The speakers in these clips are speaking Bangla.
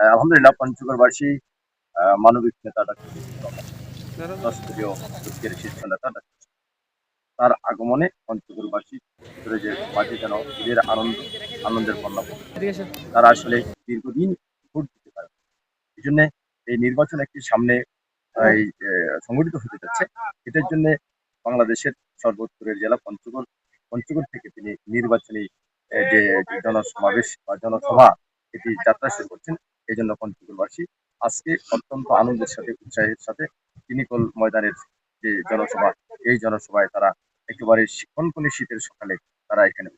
আলহামদুলিল্লাহ পঞ্চগড়বাসী মানবিক নেতা ডাক্তার দলীয় ঐক্যের শীর্ষ নেতা তার আগমনে পঞ্চগড়বাসী ভিতরে যে মাঝে যেন ঈদের আনন্দের বন্যা বয়ে। তারা আসলে দীর্ঘদিন ভোট দিতে পারে, এই জন্য এই নির্বাচন একটি সামনে এই সংগঠিত হতে যাচ্ছে। এটার জন্য বাংলাদেশের সর্বোত্তরের জেলা পঞ্চগড় থেকে তিনি নির্বাচনী যে জনসমাবেশ বা জনসভা এটি যাত্রা শুরু করছেন। এই জন্য পঞ্চগড়বাসী আজকে অত্যন্ত আনন্দের সাথে উৎসাহের সাথে চিনিকল ময়দানের যে জনসভা, এই জনসভায় তারা একেবারে কনকনে শীতের সকালে তারা এখানে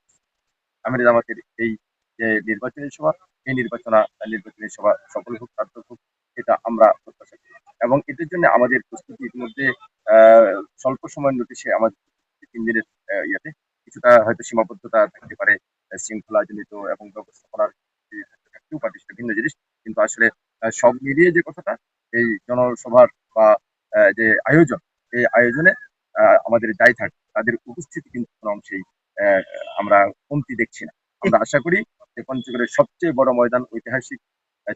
আমির জামাতের এই যে নির্বাচনী সভা, এই নির্বাচনী সভা সফল হোক, সার্থক হোক, এটা আমরা প্রত্যাশা করি। এবং এটার জন্য আমাদের প্রস্তুতি ইতিমধ্যে স্বল্প সময়ের নোটিশে আমাদের 3 দিনের ইয়েতে কিছুটা হয়তো সীমাবদ্ধতা থাকতে পারে, শৃঙ্খলাজনিত এবং ব্যবস্থাপনার থাকতেও পারে, সেটা ভিন্ন জিনিস। কিন্তু আসলে সব মিলিয়ে যে কথাটা, এই জনসভার বা যে আয়োজন, এই আয়োজনে আমাদের যাই থাক তাদের উপস্থিতি কিন্তু কোনো অংশেই আমরা কমতি দেখছি না। আমরা আশা করি যে পঞ্চগড়ের সবচেয়ে বড় ময়দান, ঐতিহাসিক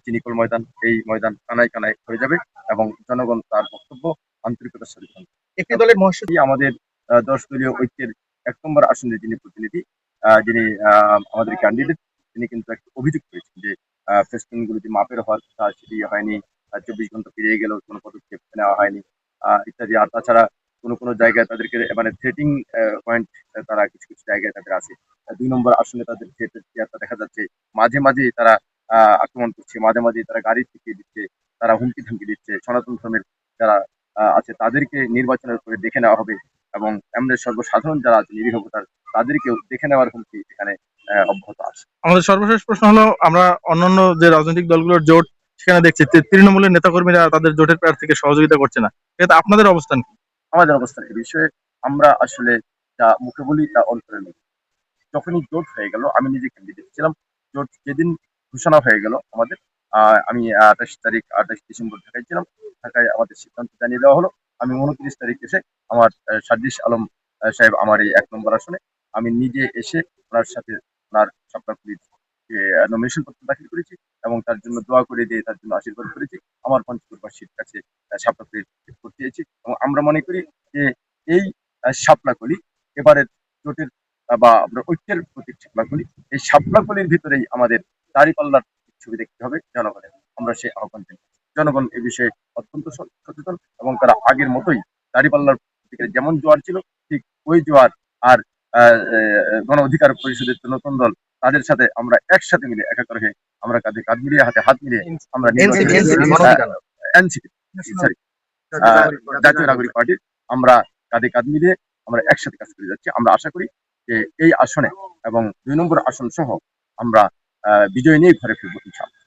চিনিকল ময়দান, এই ময়দান কানায় কানায় হয়ে যাবে এবং জনগণ তার বক্তব্য আন্তরিকতার সাথে শুনবে। একটি দলের মহাসচিব আমাদের 10 দলীয় ঐক্যের 1 নম্বর আসনের যিনি প্রতিনিধি, যিনি আমাদের ক্যান্ডিডেট, তিনি কিন্তু একটা অভিযোগ করেছেন যে ফেস্টুন গুলিতে মাপের হওয়ার কথা, সেটি হয়নি। 24 ঘন্টা পেরিয়ে গেলেও কোনো পদক্ষেপ নেওয়া হয়নি, ইত্যাদি। আর তাছাড়া কোনো জায়গায় তাদেরকে মানে থ্রেটিং পয়েন্ট তারা কিছু জায়গায় তাদের আছে। 2 নম্বর আসনে তাদের চেয়ারটা দেখা যাচ্ছে, মাঝে মাঝে তারা আক্রমণ করছে, মাঝে মাঝে তারা গাড়ি থেকে দিচ্ছে, তারা হুমকি ধমকি দিচ্ছে। সনাতন ধর্মের যারা আছে তাদেরকে নির্বাচনের পরে দেখে নেওয়া হবে এবং এমনি সর্বসাধারণ যারা আছে নিরীহ ভোটার, তাদেরকেও দেখে নেওয়ার হুমকি এখানে অব্যাহত আছে। আমাদের সর্বশেষ প্রশ্ন হলো, আমরা অন্যান্য যে রাজনৈতিক দলগুলোর জোট সেখানে দেখছি তৃণমূলের নেতাকর্মীরা তাদের জোটের প্রার্থীকে সহযোগিতা করছে না, এটা আপনাদের অবস্থান কি? আমাদের অবস্থান এই বিষয়ে আমরা আসলে যা মুখে বলি তা অন্তরে নেই। যখনই জোট হয়ে গেল, আমি নিজে ক্যান্ডিডেট ছিলাম, জোট যেদিন ঘোষণা হয়ে গেল আমাদের, আমি 28 ডিসেম্বর ঢাকায় ছিলাম। ঢাকায় আমাদের সিদ্ধান্ত জানিয়ে দেওয়া হলো। আমি 29 তারিখ এসে আমার সার্জিস আলম সাহেব আমার এই 1 নম্বর আসনে আমি নিজে এসে ওনার সাথে ওনার স্বপ্নাপুরীর নমিনেশন পত্র দাখিল করেছি এবং তার জন্য দোয়া করে দিয়ে তার জন্য আশীর্বাদ করেছি। আমার পঞ্চগড়বাসীর কাছে স্বপ্নাপুরীর ভোট দিয়েছি এবং আমরা মনে করি যে এই শাপলাকলি এবারের জোটের বা আমরা ঐক্যের প্রতীক শাপলাকলি, এই শাপলাকলির ভিতরেই আমাদের দাঁড়িপাল্লার ছবি দেখতে হবে জনগণের। আমরা সেই আহ্বান জানাই। জনগণ এ বিষয়ে অত্যন্ত সচেতন এবং তারা আগের মতোই দাঁড়িপাল্লার দিকে যেমন জোয়ার ছিল, ঠিক ওই জোয়ার আর গণ অধিকার পরিষদের নতুন দল, তাদের সাথে আমরা একসাথে মিলে একাকার হয়ে আমরা কাঁধে কাঁধ মিলিয়ে হাতে হাত মিলিয়ে আমরা এনসিপি সরি জাতীয় নাগরিক পার্টির আমরা কাঁধে কাঁধ মিলিয়ে আমরা একসাথে কাজ করে যাচ্ছি। আমরা আশা করি যে এই আসনে এবং 2 নম্বর আসন সহ আমরা বিজয় নিয়ে ঘরে ফিরবো ইনশাআল্লাহ।